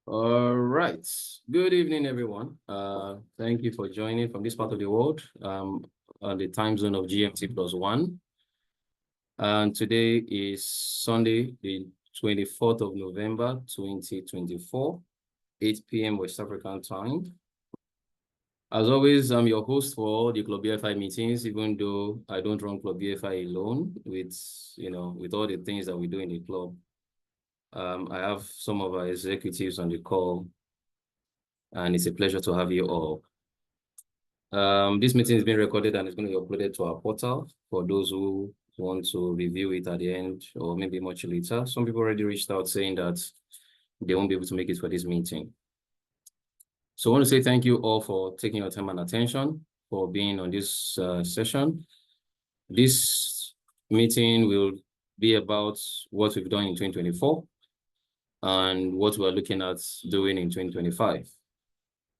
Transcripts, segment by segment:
All right. Good evening, everyone. Thank you for joining from this part of the world on the time zone of GMT+1. And today is Sunday, the 24th of November, 2024, 8 p.m. West African time. As always, I'm your host for all the Club BFI meetings, even though I don't run Club BFI alone with all the things that we do in the club. I have some of our executives on the call, and it's a pleasure to have you all. This meeting is being recorded and it's going to be uploaded to our portal for those who want to review it at the end or maybe much later. Some people already reached out saying that they won't be able to make it for this meeting. So I want to say thank you all for taking your time and attention, for being on this session. This meeting will be about what we've done in 2024 and what we're looking at doing in 2025.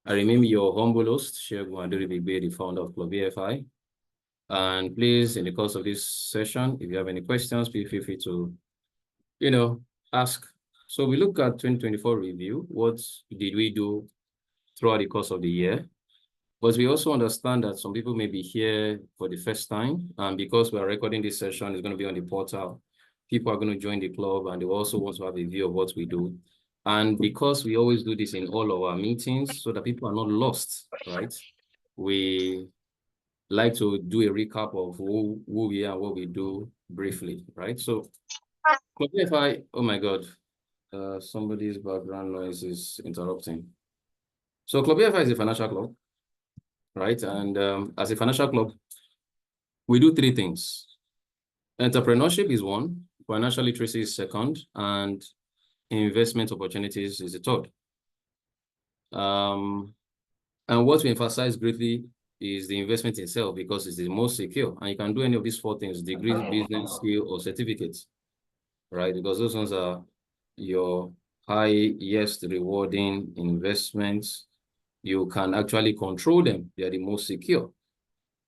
I remain your humble host, Segun Adoribigbe, the founder of Club BFI. And please, in the course of this session, if you have any questions, please feel free to, ask. So we look at 2024 review. What did we do throughout the course of the year? But we also understand that some people may be here for the first time. And because we are recording this session, it's going to be on the portal. People are going to join the club and they also want to have a view of what we do. And because we always do this in all of our meetings so that people are not lost, right? We like to do a recap of who we are and what we do briefly, right? So Club BFI, oh my God, somebody's background noise is interrupting. So Club BFI is a financial club, right? And as a financial club, we do three things. Entrepreneurship is one, financial literacy is second, and investment opportunities is the third. And what we emphasize greatly is the investment itself because it's the most secure. And you can do any of these four things: degree, business, skill, or certificates, right? Because those ones are your highest rewarding investments. You can actually control them. They are the most secure.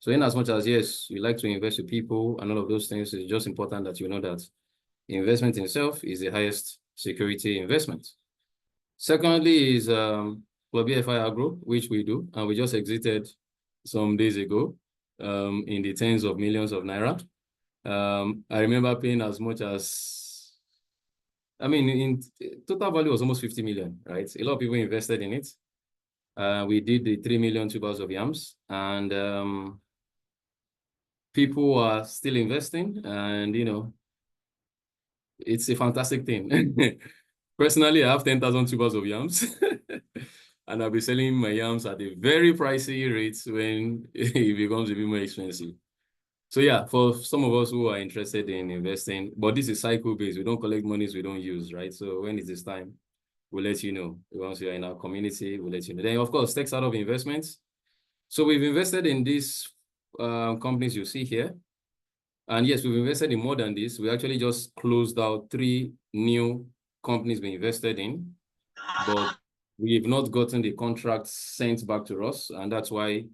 So in as much as, yes, you like to invest with people and all of those things, it's just important that you know that investment in itself is the highest security investment. Secondly is Club BFI Agro, which we do, and we just exited some days ago in the tens of millions of naira. I remember paying as much as, in total value was almost 50 million, right? A lot of people invested in it. We did the 3 million tubers of yams, and people are still investing, and it's a fantastic thing. Personally, I have 10,000 tubers of yams, and I'll be selling my yams at a very pricey rate when it becomes a bit more expensive. So yeah, for some of us who are interested in investing, but this is cycle-based. We don't collect monies we don't use, right? So when it is time, we'll let you know. Once you're in our community, we'll let you know. Then, of course, takes out of investments. So we've invested in these companies you see here. And yes, we've invested in more than this. We actually just closed out 3 new companies we invested in, but we've not gotten the contract sent back to us, and that's why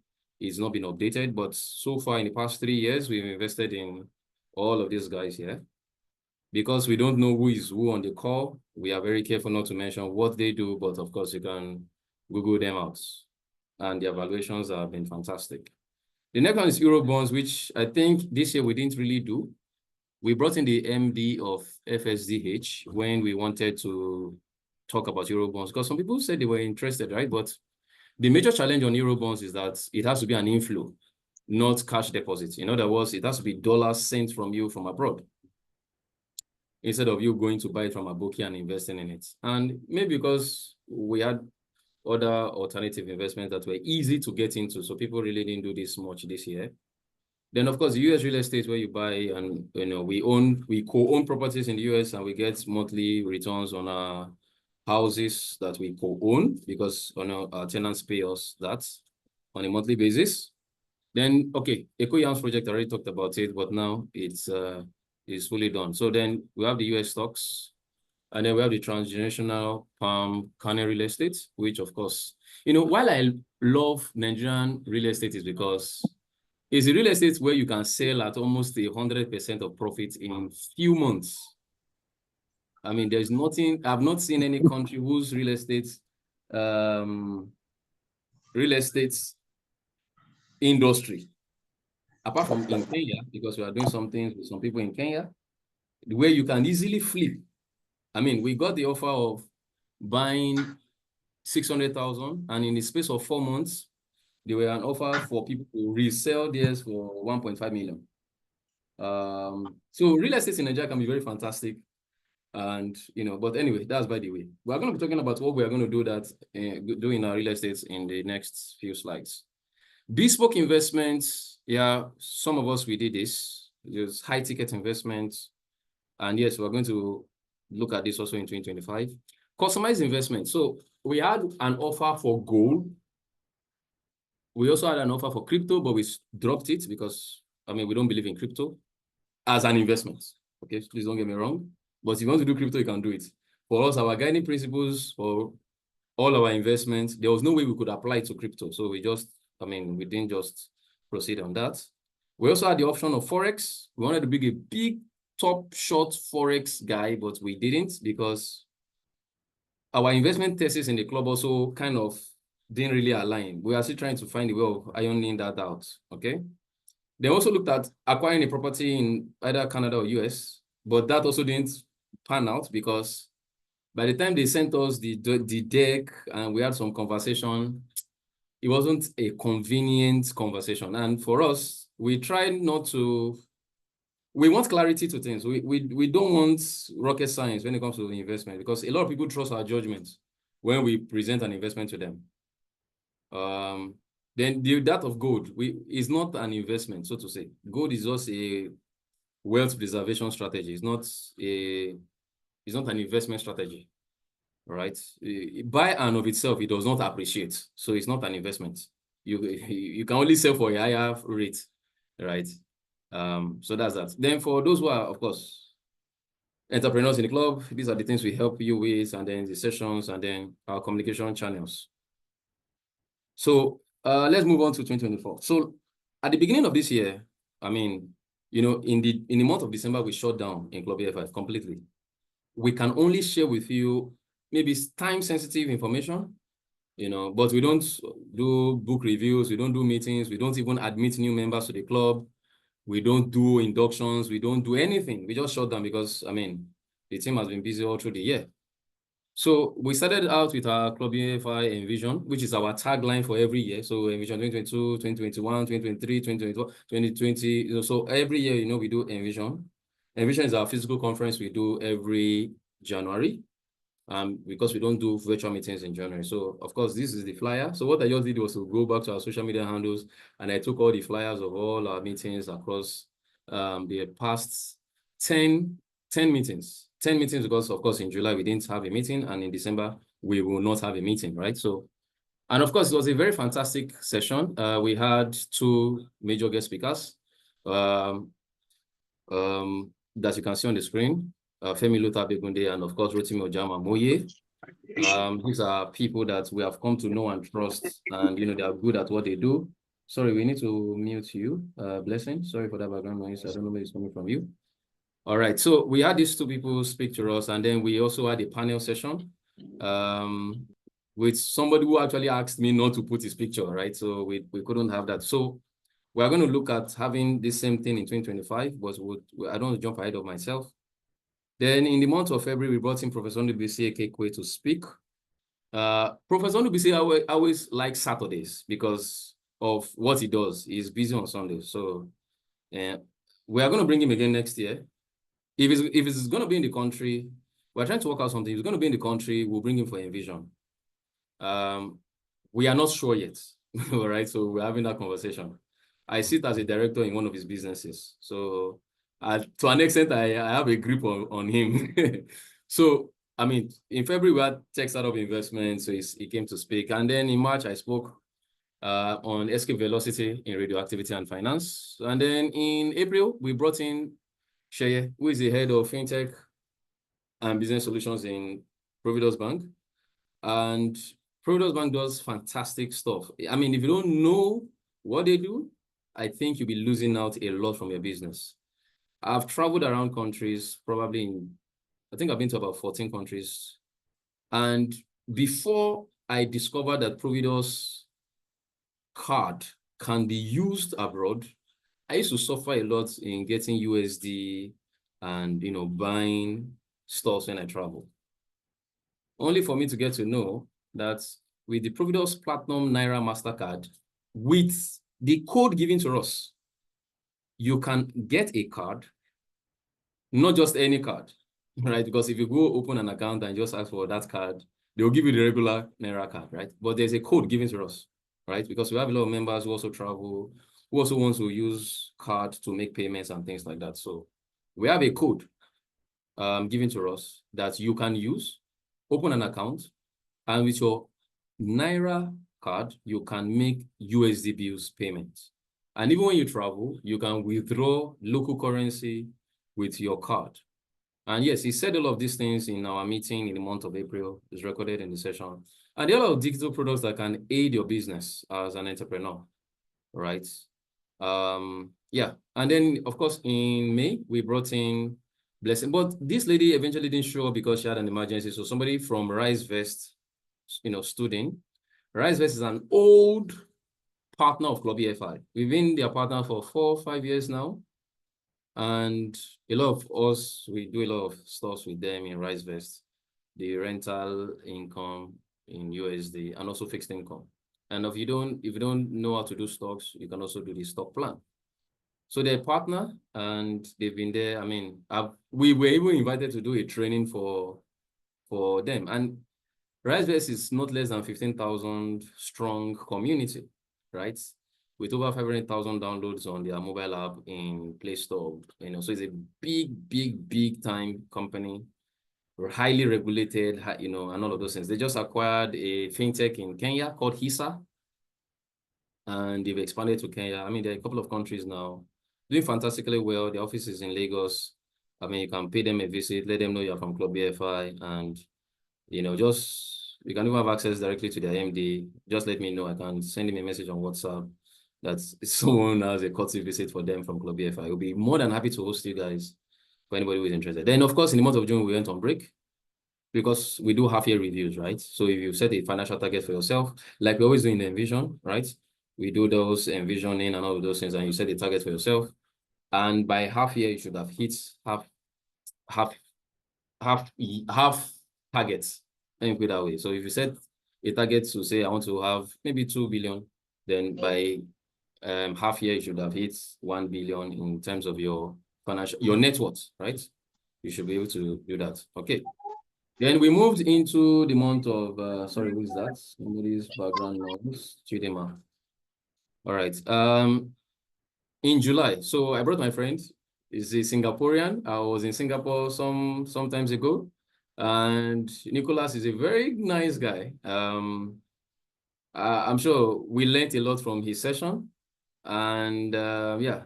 it's not been updated. But so far in the past 3 years, we've invested in all of these guys here. Because we don't know who is who on the call, we are very careful not to mention what they do, but of course you can Google them out. And the evaluations have been fantastic. The next one is Eurobonds, which I think this year we didn't really do. We brought in the MD of FSDH when we wanted to talk about Eurobonds, because some people said they were interested, right? But the major challenge on Eurobonds is that it has to be an inflow, not cash deposits. In other words, it has to be dollars sent from you from abroad, instead of you going to buy it from a bookie and investing in it. And maybe because we had other alternative investments that were easy to get into, so people really didn't do this much this year. Then, of course, the US real estate, where you buy and we co-own properties in the US, and we get monthly returns on our houses that we co-own because our tenants pay us that on a monthly basis. Then, okay, Eco-Yams project, I already talked about it, but now it's fully done. So then we have the US stocks, and then we have the transgenerational palm kernel real estate, which, of course, while I love Nigerian real estate, is because it's a real estate where you can sell at almost 100% of profit in few months. I mean, there's nothing, I've not seen any country whose real estate industry, apart from in Kenya, because we are doing some things with some people in Kenya, the way you can easily flip. I mean, we got the offer of buying 600,000, and in the space of 4 months, there were an offer for people to resell theirs for 1.5 million. So real estate in Nigeria can be very fantastic. And, but anyway, that's by the way. We're going to be talking about what we are going to do in our real estate in the next few slides. Bespoke investments, yeah, some of us, we did this. There's high ticket investments. And yes, we're going to look at this also in 2025. Customized investment. So we had an offer for gold. We also had an offer for crypto, but we dropped it because, I mean, we don't believe in crypto as an investment. Okay, please don't get me wrong. But if you want to do crypto, you can do it. For us, our guiding principles for all our investments, there was no way we could apply it to crypto. So we didn't just proceed on that. We also had the option of Forex. We wanted to be a big top short Forex guy, but we didn't because our investment thesis in the club also kind of didn't really align. We are still trying to find a way of ironing that out, okay? They also looked at acquiring a property in either Canada or US, but that also didn't pan out because by the time they sent us the deck and we had some conversation, it wasn't a convenient conversation. And for us, we tried not to, we want clarity to things. We don't want rocket science when it comes to investment because a lot of people trust our judgment when we present an investment to them. Then that of gold is not an investment, so to say. Gold is just a wealth preservation strategy. It's not an investment strategy, right? By and of itself, it does not appreciate, so it's not an investment. You can only sell for a higher rate, right? So that's that. Then for those who are, of course, entrepreneurs in the club, these are the things we help you with, and then the sessions, and then our communication channels. So let's move on to 2024. So at the beginning of this year, I mean, in the month of December, we shut down in Club AF5 completely. We can only share with you maybe time-sensitive information, but we don't do book reviews, we don't do meetings, we don't even admit new members to the club, we don't do inductions, we don't do anything. We just shut down because, I mean, the team has been busy all through the year. So we started out with our Club AF5 Envision, which is our tagline for every year. So Envision 2022, 2021, 2023, 2024, 2020. So every year, we do Envision. Envision is our physical conference we do every January, because we don't do virtual meetings in January. So of course, this is the flyer. So what I just did was to go back to our social media handles, and I took all the flyers of all our meetings across the past 10 meetings. 10 meetings because, of course, in July, we didn't have a meeting, and in December, we will not have a meeting, right? So, and of course, it was a very fantastic session. We had 2 major guest speakers that you can see on the screen, Femi Luther-Begunde, and of course, Rotimi Ojama-Moye. These are people that we have come to know and trust, and, they are good at what they do. Sorry, we need to mute you, Blessing. Sorry for that background noise. I don't know where it's coming from you. All right, so we had these 2 people speak to us, and then we also had a panel session with somebody who actually asked me not to put his picture, right? So we couldn't have that. So we're going to look at having the same thing in 2025, but I don't want to jump ahead of myself. Then in the month of February, we brought in Professor Ndubisi Ekekwe to speak. Professor Ndubisi always likes Saturdays because of what he does. He's busy on Sundays. So we are going to bring him again next year. If it's going to be in the country, we're trying to work out something. If it's going to be in the country, we'll bring him for Envision. We are not sure yet, all right? So we're having that conversation. I sit as a director in one of his businesses. So to an extent, I have a grip on him. So, I mean, in February, we had Tech Startup Investment, so he came to speak. And then in March, I spoke on Escape Velocity in radioactivity and finance. And then in April, we brought in Sheye, who is the head of FinTech and Business Solutions in Providus Bank. And Providus Bank does fantastic stuff. I mean, if you don't know what they do, I think you'll be losing out a lot from your business. I've traveled around countries, probably in I think I've been to about 14 countries. And before I discovered that Providus card can be used abroad, I used to suffer a lot in getting USD and, buying stores when I travel. Only for me to get to know that with the Providus Platinum Naira MasterCard, with the code given to us, you can get a card, not just any card, right? Because if you go open an account and just ask for that card, they'll give you the regular Naira card, right? But there's a code given to us, right? Because we have a lot of members who also travel, who also want to use card to make payments and things like that. So we have a code given to us that you can use, open an account, and with your Naira card, you can make USD bills payments. And even when you travel, you can withdraw local currency with your card. And yes, he said a lot of these things in our meeting in the month of April. It's recorded in the session. And there are a lot of digital products that can aid your business as an entrepreneur, right? Yeah. And then, of course, in May, we brought in Blessing. But this lady eventually didn't show up because she had an emergency. So somebody from RiseVest, stood in. RiseVest is an old partner of Club EFI. We've been their partner for 4 or 5 years now. And a lot of us, we do a lot of stuff with them in RiseVest, the rental income in USD and also fixed income. And if you don't know how to do stocks, you can also do the stock plan. So they're a partner and they've been there. I mean, we were even invited to do a training for them. And RiseVest is not less than 15,000 strong community, right? With over 500,000 downloads on their mobile app in Play Store. So it's a big time company, highly regulated, and all of those things. They just acquired a fintech in Kenya called Hisa, and they've expanded to Kenya. I mean, there are a couple of countries now doing fantastically well. The office is in Lagos. I mean, you can pay them a visit, let them know you're from Club BFI, and you can even have access directly to their MD. Just let me know. I can send him a message on WhatsApp that someone has a courtesy visit for them from Club BFI. We'll be more than happy to host you guys for anybody who is interested. Then, of course, in the month of June, we went on break because we do half-year reviews, right? So if you set a financial target for yourself, like we always do in the Envision, right? We do those envisioning and all of those things, and you set a target for yourself. And by half year, you should have hit half targets. Let me put it that way. So if you set a target to say, I want to have maybe 2 billion, then by half year, you should have hit 1 billion in terms of your net worth, right? You should be able to do that. Okay. Then we moved into the month of, sorry, who is that? Somebody's background noise. Chidema. All right. In July. So I brought my friend. He's a Singaporean. I was in Singapore some times ago. And Nicholas is a very nice guy. I'm sure we learned a lot from his session. And yeah.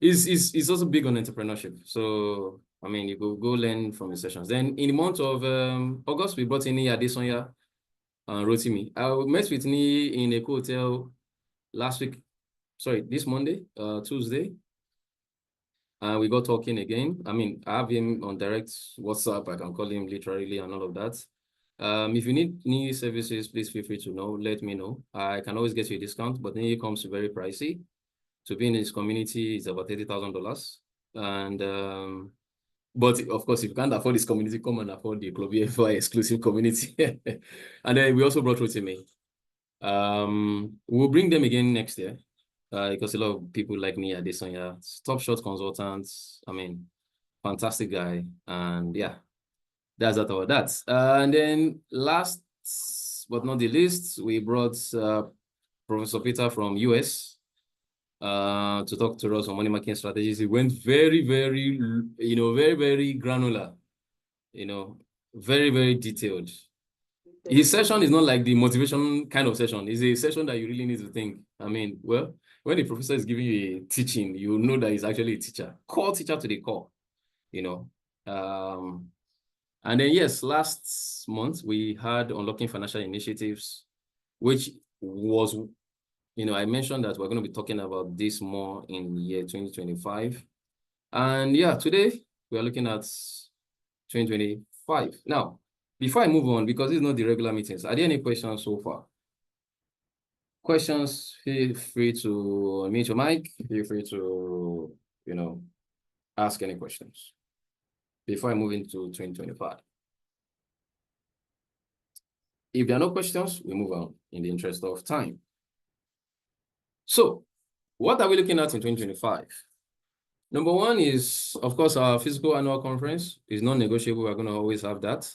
He's also big on entrepreneurship. So I mean, you go learn from his sessions. Then in the month of August, we brought in Adesonya and Rotimi. I met with Ni in a hotel last week. Sorry, this Monday, Tuesday. And we got talking again. I mean, I have him on direct WhatsApp. I can call him literally and all of that. If you need new services, please feel free to let me know. I can always get you a discount, but then it comes very pricey. To be in his community is about $30,000. And but of course, if you can't afford this community, come and afford the Club EFI exclusive community. And then we also brought Rotimi. We'll bring them again next year. Because a lot of people like me at this one, yeah, top shot consultants. I mean, fantastic guy. And yeah, that's that about that. And then last but not the least, we brought Professor Peter from US to talk to us on money marketing strategies. It went very, very, very granular, very, very detailed. His session is not like the motivation kind of session. It's a session that you really need to think. I mean, well, when the professor is giving you a teaching, you know that he's actually a teacher. Core teacher to the core, And then, yes, last month, we had Unlocking Financial Initiatives, which was, I mentioned that we're going to be talking about this more in the year 2025. And yeah, today, we are looking at 2025. Now, before I move on, because this is not the regular meetings, are there any questions so far? Questions, feel free to unmute your mic. Feel free to, ask any questions before I move into 2025. If there are no questions, we move on in the interest of time. So, what are we looking at in 2025? Number one is, of course, our physical annual conference is non-negotiable. We're going to always have that.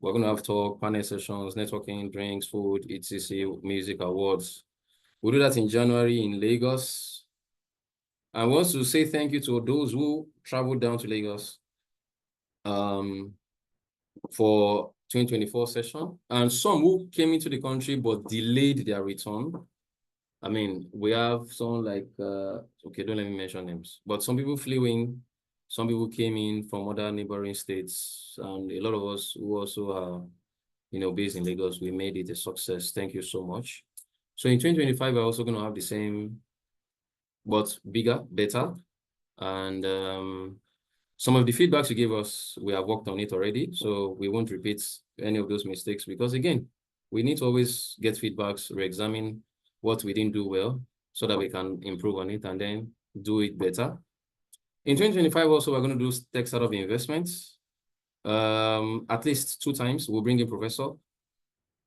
We're going to have talk, panel sessions, networking, drinks, food, etc., music, awards. We'll do that in January in Lagos. I want to say thank you to those who traveled down to Lagos for 2024 session, and some who came into the country but delayed their return. I mean, we have someone like, okay, don't let me mention names, but some people flew in, some people came in from other neighboring states, and a lot of us who also are, based in Lagos, we made it a success. Thank you so much. So in 2025, we're also going to have the same, but bigger, better. And some of the feedbacks you gave us, we have worked on it already. So we won't repeat any of those mistakes because, again, we need to always get feedbacks, re-examine what we didn't do well so that we can improve on it and then do it better. In 2025, also, we're going to do tech startup investments. At least 2 times, we'll bring in Professor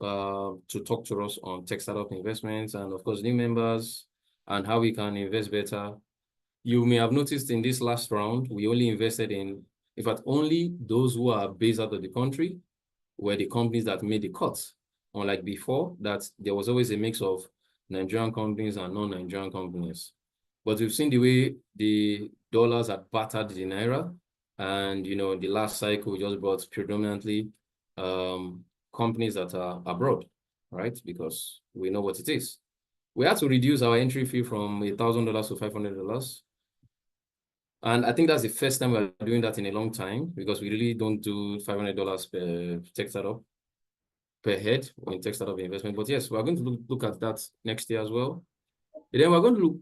to talk to us on tech startup investments and, of course, new members and how we can invest better. You may have noticed in this last round, we only invested in fact, only those who are based out of the country were the companies that made the cut. Unlike before, that there was always a mix of Nigerian companies and non-Nigerian companies. But we've seen the way the dollars had battered the Naira, and, the last cycle just brought predominantly companies that are abroad, right? Because we know what it is. We had to reduce our entry fee from $1,000 to $500. And I think that's the first time we're doing that in a long time because we really don't do $500 per tech startup per head in tech startup investment. But yes, we're going to look at that next year as well. And then we're going to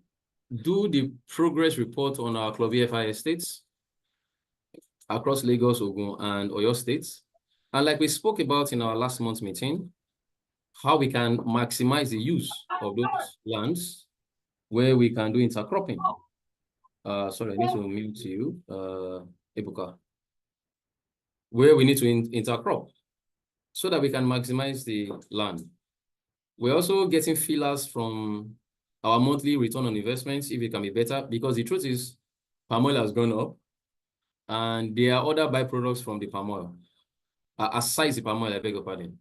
do the progress report on our Club EFI estates across Lagos, Ogun, and Oyo states. And like we spoke about in our last month's meeting, how we can maximize the use of those lands where we can do intercropping. Sorry, I need to mute you, Ebuka. Where we need to intercrop so that we can maximize the land. We're also getting feelers from our monthly return on investments, if it can be better, because the truth is palm oil has gone up and there are other byproducts from the palm oil, aside the palm oil, I beg your pardon.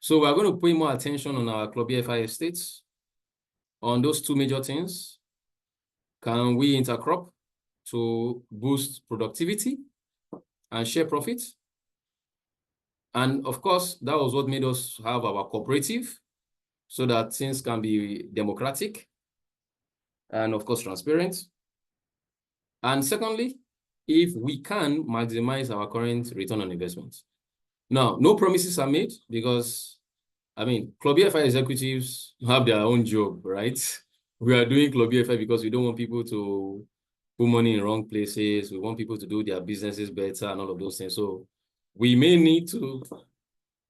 So we're going to pay more attention on our Club EFI estates on those 2 major things. Can we intercrop to boost productivity and share profits? And of course, that was what made us have our cooperative so that things can be democratic and, of course, transparent. And secondly, if we can maximize our current return on investment. Now, no promises are made because, I mean, Club EFI executives have their own job, right? We are doing Club EFI because we don't want people to put money in wrong places. We want people to do their businesses better and all of those things. So we may need to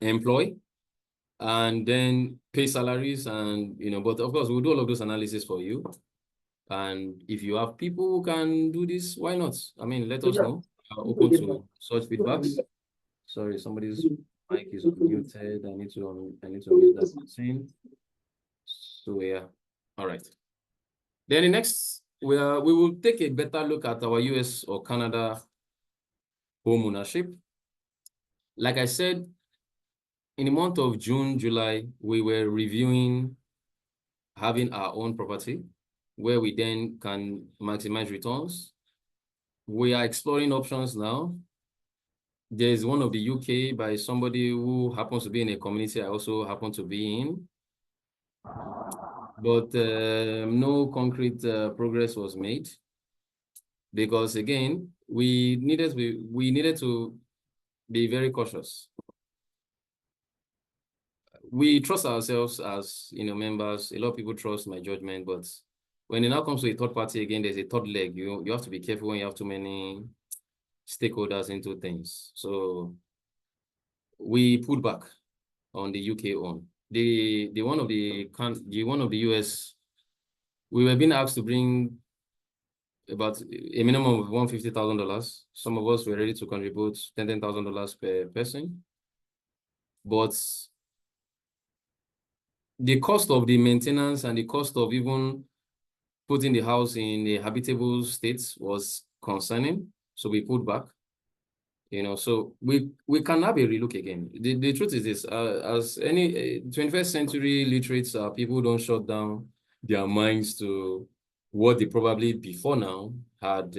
employ and then pay salaries and, but of course, we'll do all of those analysis for you. And if you have people who can do this, why not? I mean, let us know. I'm open to such feedbacks. Sorry, somebody's mic is muted. I need to mute that scene. So yeah, all right. Then the next, we will take a better look at our US or Canada home ownership. Like I said, in the month of June, July, we were reviewing having our own property where we then can maximize returns. We are exploring options now. There's one of the UK by somebody who happens to be in a community I also happen to be in. But no concrete progress was made because, again, we needed to be very cautious. We trust ourselves as members. A lot of people trust my judgment, but when it now comes to a third party, again, there's a third leg. You have to be careful when you have too many stakeholders into things. So we put back on the UK one. The one of the US, we were being asked to bring about a minimum of $150,000. Some of us were ready to contribute $10,000 per person, but the cost of the maintenance and the cost of even putting the house in a habitable state was concerning. So we put back. So we can have a relook again. The truth is this: as any 21st century literates, people don't shut down their minds to what they probably before now had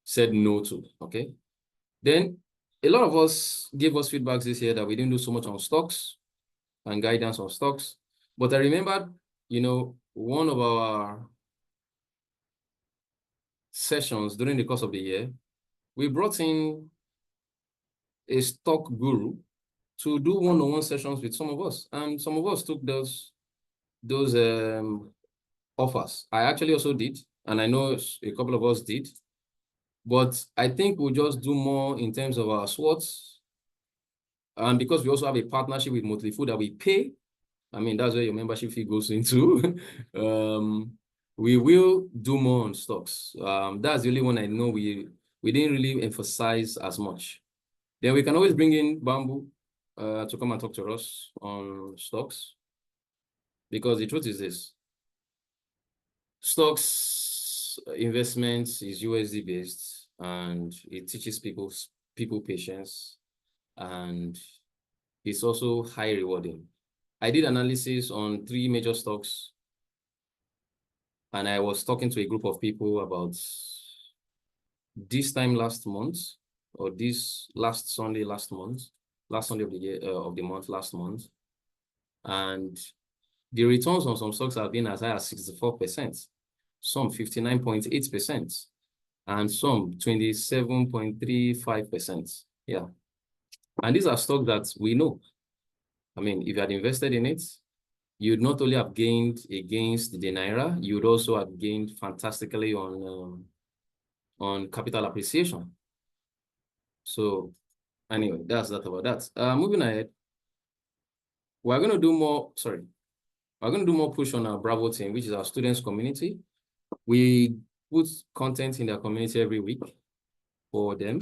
said no to. Okay, then a lot of us gave us feedbacks this year that we didn't do so much on stocks and guidance on stocks. But I remember, one of our sessions during the course of the year, we brought in a stock guru to do one-on-one sessions with some of us, and some of us took those offers. I actually also did, and I know a couple of us did, but I think we'll just do more in terms of our SWOTs, and because we also have a partnership with Motley Food that we pay. I mean, that's where your membership fee goes into. We will do more on stocks. That's the only one I know we didn't really emphasize as much. Then we can always bring in Bamboo to come and talk to us on stocks. Because the truth is this: stocks investments is USD based, and it teaches people patience, and it's also high rewarding. I did analysis on 3 major stocks, and I was talking to a group of people about this time last month, or this last Sunday of the year, of the month last month, and the returns on some stocks have been as high as 64%, some 59.8%, and some 27.35%. Yeah. And these are stocks that we know. I mean, if you had invested in it, you'd not only have gained against the Naira, you'd also have gained fantastically on capital appreciation. So anyway, that's that about that. Moving ahead, we're going to do more push on our Bravo team, which is our students community. We put content in their community every week for them.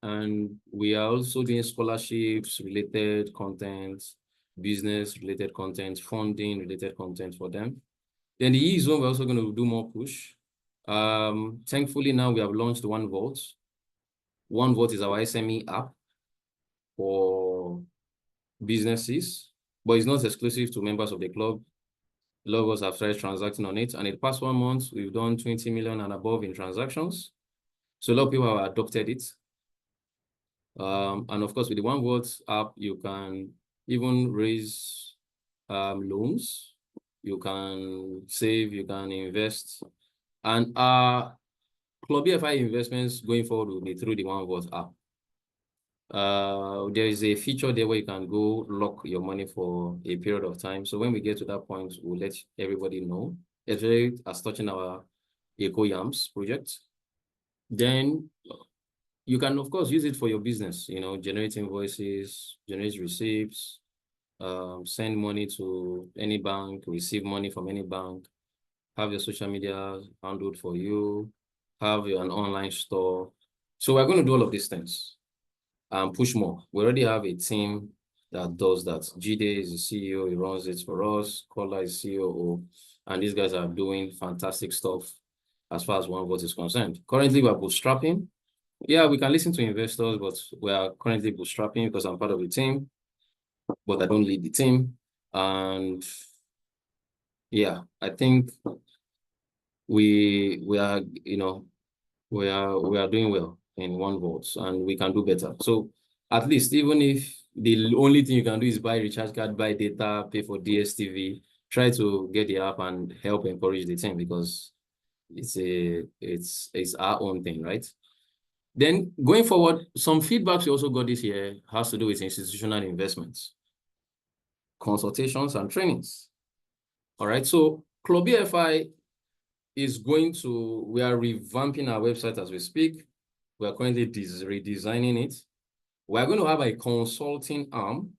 And we are also doing scholarships related content, business related content, funding related content for them. Then the E zone, we're also going to do more push. Thankfully, now we have launched OneVault. OneVault is our SME app for businesses, but it's not exclusive to members of the club. A lot of us have started transacting on it, and in the past 1 month, we've done 20 million and above in transactions. So a lot of people have adopted it. And of course, with the OneVault app, you can even raise loans, you can save, you can invest. And our Club BFI investments going forward will be through the OneVault app. There is a feature there where you can go lock your money for a period of time. So when we get to that point, we'll let everybody know, especially as touching our EcoYams project. Then you can, of course, use it for your business, generate invoices, generate receipts, send money to any bank, receive money from any bank, have your social media handled for you, have an online store. So we're going to do all of these things and push more. We already have a team that does that. Jide is the CEO, he runs it for us. Kola is COO, and these guys are doing fantastic stuff as far as OneVault is concerned. Currently, we're bootstrapping. Yeah, we can listen to investors, but we are currently bootstrapping because I'm part of the team, but I don't lead the team. And yeah, I think we are doing well in OneVault, and we can do better. So at least, even if the only thing you can do is buy recharge card, buy data, pay for DSTV, try to get the app and help encourage the team, because it's our own thing, right? Then going forward, some feedback we also got this year has to do with institutional investments, consultations, and trainings. All right, so Club BFI is we are revamping our website as we speak. We are currently redesigning it. We're going to have a consulting arm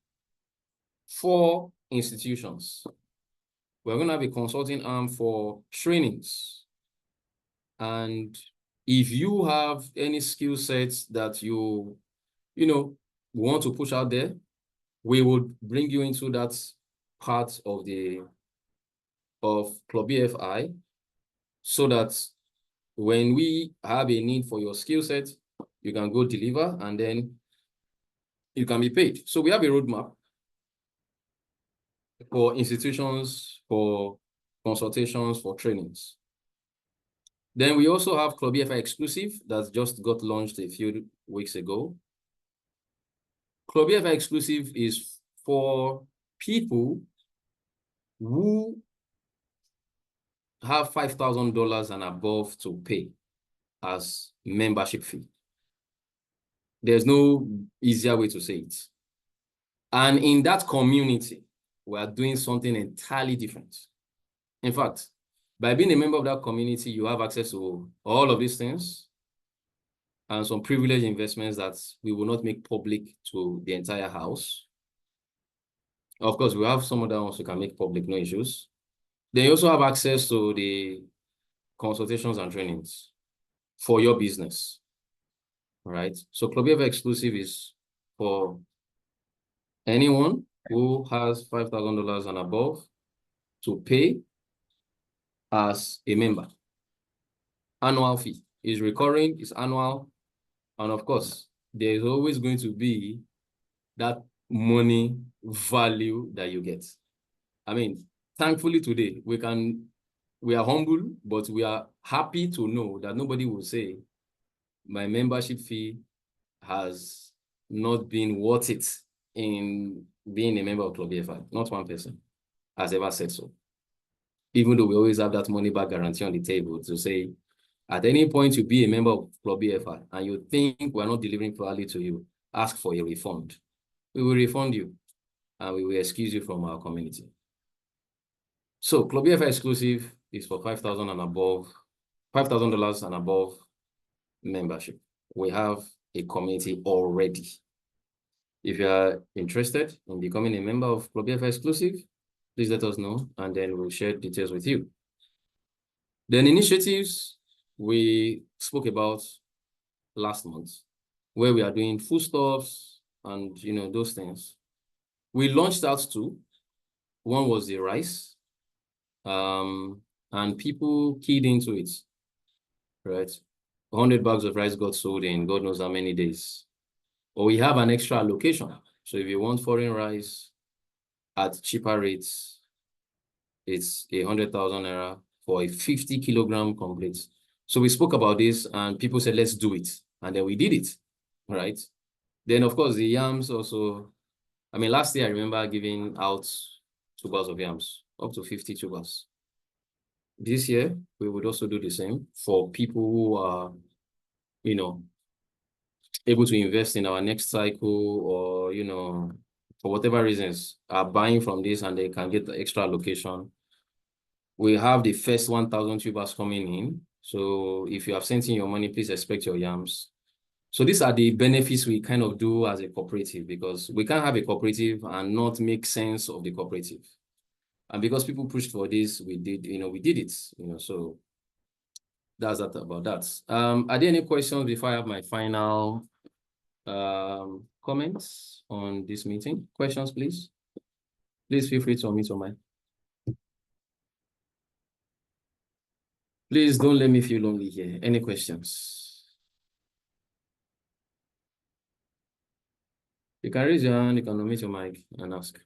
for institutions. We're going to have a consulting arm for trainings. And if you have any skill sets that you want to push out there, we would bring you into that part of Club BFI, so that when we have a need for your skill set, you can go deliver and then you can be paid. So we have a roadmap for institutions, for consultations, for trainings. Then we also have Club BFI Exclusive that just got launched a few weeks ago. Club BFI Exclusive is for people who have $5,000 and above to pay as membership fee. There's no easier way to say it. And in that community, we are doing something entirely different. In fact, by being a member of that community, you have access to all of these things and some privileged investments that we will not make public to the entire house. Of course, we have some other ones we can make public, no issues. Then you also have access to the consultations and trainings for your business. All right. So Club BFI Exclusive is for anyone who has $5,000 and above to pay as a member. Annual fee is recurring, is annual. And of course, there is always going to be that money value that you get. I mean, thankfully today, we are humble, but we are happy to know that nobody will say my membership fee has not been worth it in being a member of Club BFI. Not one person has ever said so. Even though we always have that money back guarantee on the table to say, at any point you be a member of Club BFI and you think we're not delivering value to you, ask for a refund. We will refund you and we will excuse you from our community. So Club BFI Exclusive is for $5,000 and above, $5,000 and above membership. We have a community already. If you are interested in becoming a member of Club BFI Exclusive, please let us know and then we'll share details with you. Then initiatives we spoke about last month, where we are doing foodstuffs and those things. We launched out two. One was the rice, and people keyed into it, right? 100 bags of rice got sold in God knows how many days. Or we have an extra allocation. So if you want foreign rice at cheaper rates, it's 100,000 naira for a 50 kilogram complete. So we spoke about this and people said, let's do it. And then we did it, right? Then of course the yams also, I mean, last year I remember giving out tubers of yams, up to 50 tubers. This year, we would also do the same for people who are, able to invest in our next cycle or, for whatever reasons, are buying from this and they can get the extra allocation. We have the first 1,000 tubers coming in. So if you have sent in your money, please expect your yams. So these are the benefits we kind of do as a cooperative, because we can't have a cooperative and not make sense of the cooperative. And because people pushed for this, we did it, so that's that about that. Are there any questions before I have my final comments on this meeting? Questions, please. Please feel free to unmute your mic. Please don't let me feel lonely here. Any questions? You can raise your hand, you can unmute your mic and ask.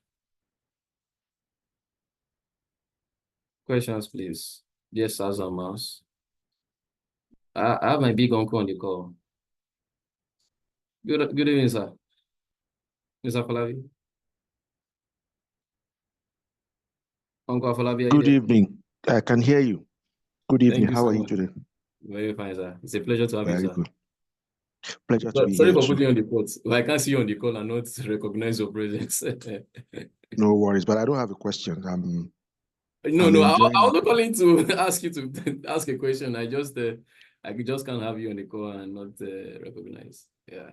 Questions, please. Yes, as a mouse. I have my big uncle on the call. Good evening, sir. Mr. Afolabi. Uncle Afolabi. Good evening. I can hear you. Good evening. How are you today? Very fine, sir. It's a pleasure to have you, sir. Good. Pleasure to be here. Sorry for putting you on the spot. I can't see you on the call and not recognize your presence. No worries, but I don't have a question. I was not calling to ask you to ask a question. I just I just can't have you on the call and not recognize. Yeah.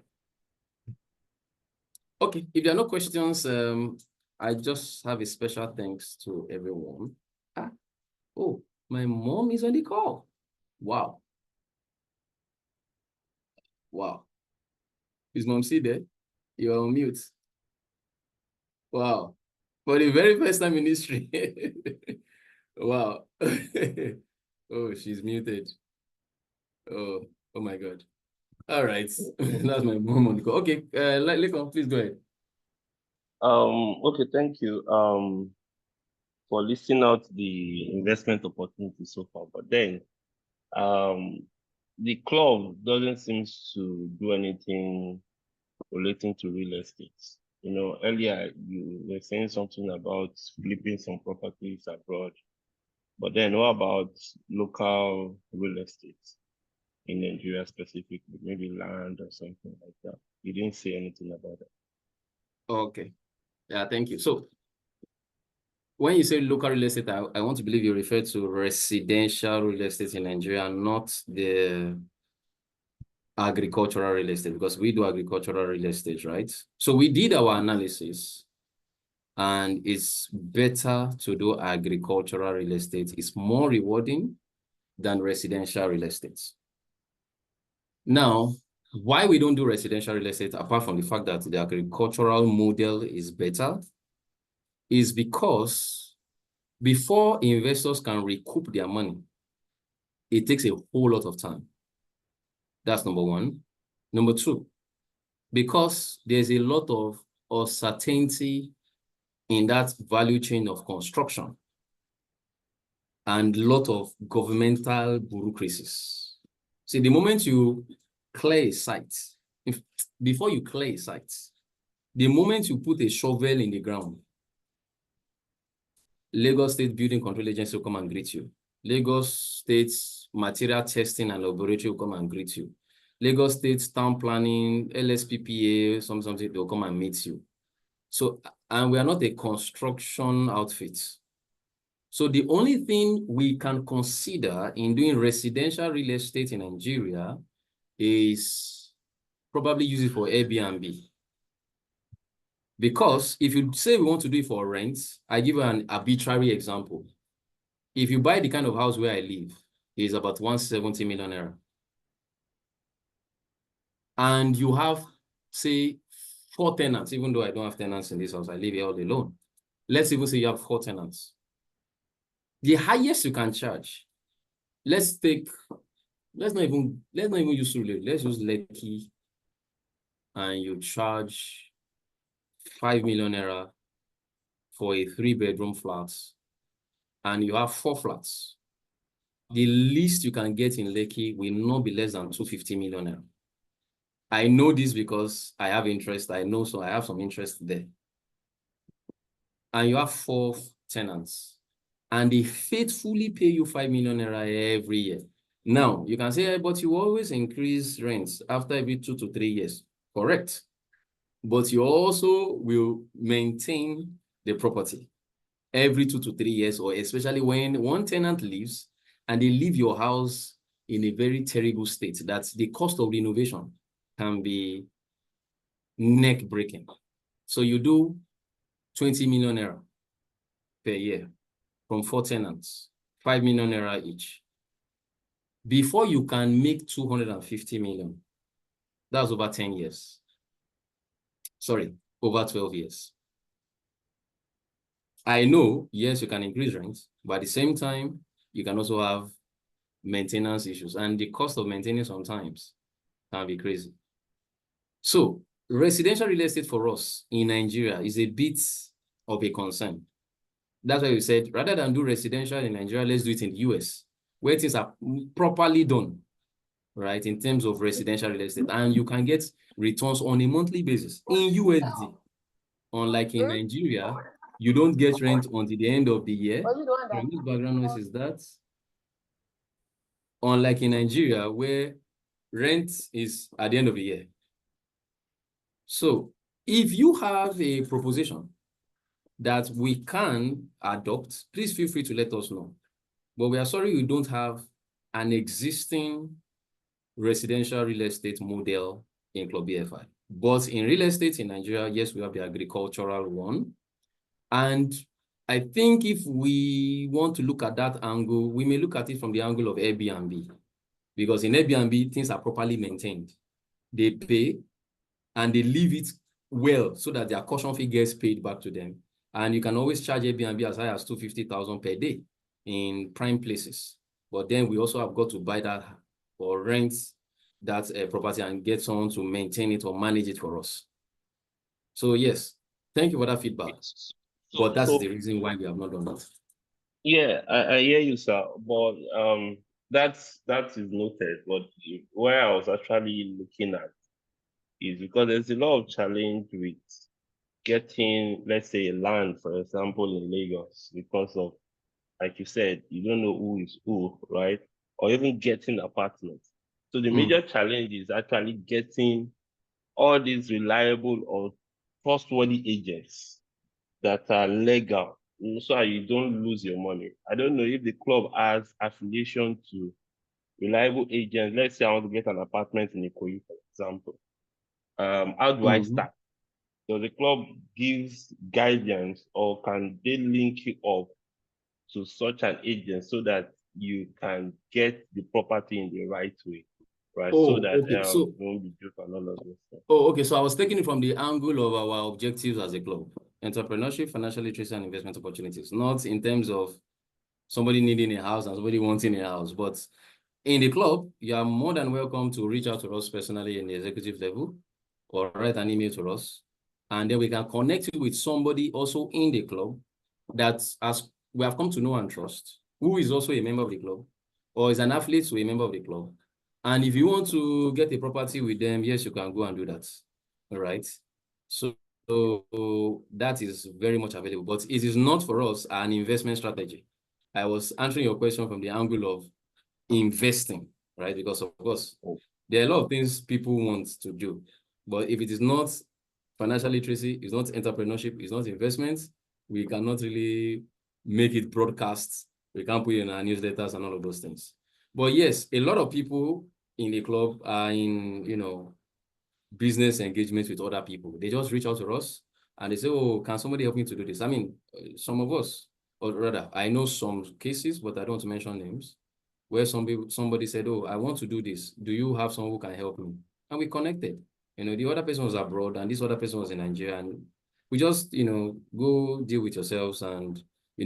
Okay, if there are no questions, I just have a special thanks to everyone. Oh, my mom is on the call. Wow. Wow. Is mom see there? You're on mute. Wow. For the very first time in history. Wow. Oh, she's muted. Oh my God. All right. That's my mom on the call. Okay, Lekon, please go ahead. Okay, thank you for listing out the investment opportunities so far. But then the club doesn't seem to do anything relating to real estate. Earlier you were saying something about flipping some properties abroad. But then what about local real estate in Nigeria specifically, maybe land or something like that? You didn't say anything about that. Okay. Yeah, thank you. So when you say local real estate, I want to believe you refer to residential real estate in Nigeria, not the agricultural real estate, because we do agricultural real estate, right? So we did our analysis, and it's better to do agricultural real estate. It's more rewarding than residential real estate. Now, why we don't do residential real estate, apart from the fact that the agricultural model is better, is because before investors can recoup their money, it takes a whole lot of time. That's number one. Number two, because there's a lot of uncertainty in that value chain of construction and a lot of governmental bureaucracies. See, the moment you clear a site, before you clear a site, the moment you put a shovel in the ground, Lagos State Building Control Agency will come and greet you. Lagos State's material testing and laboratory will come and greet you. Lagos State town planning, LSPPA, something, they'll come and meet you. So, and we are not a construction outfit. So the only thing we can consider in doing residential real estate in Nigeria is probably use it for Airbnb. Because if you say we want to do it for rent, I give an arbitrary example. If you buy the kind of house where I live, it's about 170 million naira. And you have, say, 4 tenants, even though I don't have tenants in this house, I live here all alone. Let's even say you have 4 tenants. The highest you can charge, let's not even use Surulere, let's use Lekki, and you charge 5 million naira for a 3-bedroom flat, and you have 4 flats. The least you can get in Lekki will not be less than 250 million naira. I know this because I have interest. I know, so I have some interest there. And you have 4 tenants, and they faithfully pay you 5 million naira every year. Now, you can say, but you always increase rents after every 2 to 3 years. Correct. But you also will maintain the property every 2 to 3 years, or especially when one tenant leaves and they leave your house in a very terrible state, that the cost of renovation can be neck-breaking. So you do 20 million naira per year from 4 tenants, 5 million naira each. Before you can make 250 million, that's over 10 years. Sorry, over 12 years. I know, yes, you can increase rents, but at the same time, you can also have maintenance issues, and the cost of maintaining sometimes can be crazy. So residential real estate for us in Nigeria is a bit of a concern. That's why we said, rather than do residential in Nigeria, let's do it in the US, where things are properly done, right, in terms of residential real estate, and you can get returns on a monthly basis in USD. Unlike in Nigeria, you don't get rent until the end of the year. Whose background noise is that? Unlike in Nigeria, where rent is at the end of the year. So if you have a proposition that we can adopt, please feel free to let us know. But we are sorry we don't have an existing residential real estate model in Club BFI. But in real estate in Nigeria, yes, we have the agricultural one. And I think if we want to look at that angle, we may look at it from the angle of Airbnb. Because in Airbnb, things are properly maintained. They pay and they leave it well so that their caution fee gets paid back to them. And you can always charge Airbnb as high as 250,000 per day in prime places. But then we also have got to buy that or rent that property and get someone to maintain it or manage it for us. So yes, thank you for that feedback. But that's the reason why we have not done that. Yeah, I hear you, sir. But that is noted. But where I was actually looking at is because there's a lot of challenge with getting, let's say, land, for example, in Lagos, because of, like you said, you don't know who is who, right? Or even getting apartments. So the major challenge is actually getting all these reliable or trustworthy agents that are legal, so you don't lose your money. I don't know if the club has affiliation to reliable agents. Let's say I want to get an apartment in Ikoyi, for example. How do I start? So the club gives guidance, or can they link you up to such an agent so that you can get the property in the right way, right? Oh, so that okay. So, you won't be duped and all of this stuff. oh, okay. So I was taking it from the angle of our objectives as a club: entrepreneurship, financial literacy, and investment opportunities. Not in terms of somebody needing a house and somebody wanting a house, but in the club, you are more than welcome to reach out to us personally in the executive level or write an email to us. And then we can connect you with somebody also in the club that as we have come to know and trust, who is also a member of the club or is an affiliate to a member of the club. And if you want to get a property with them, yes, you can go and do that. All right. So that is very much available, but it is not for us an investment strategy. I was answering your question from the angle of investing, right? Because of course, there are a lot of things people want to do, but if it is not financial literacy, it's not entrepreneurship, it's not investments, we cannot really make it broadcast. We can't put it in our newsletters and all of those things. But yes, a lot of people in the club are in, business engagement with other people. They just reach out to us and they say, oh, can somebody help me to do this? I mean, some of us, or rather, I know some cases, but I don't want to mention names, where somebody said, oh, I want to do this. Do you have someone who can help me? And we connected. The other person was abroad and this other person was in Nigeria. And we just, go deal with yourselves. And,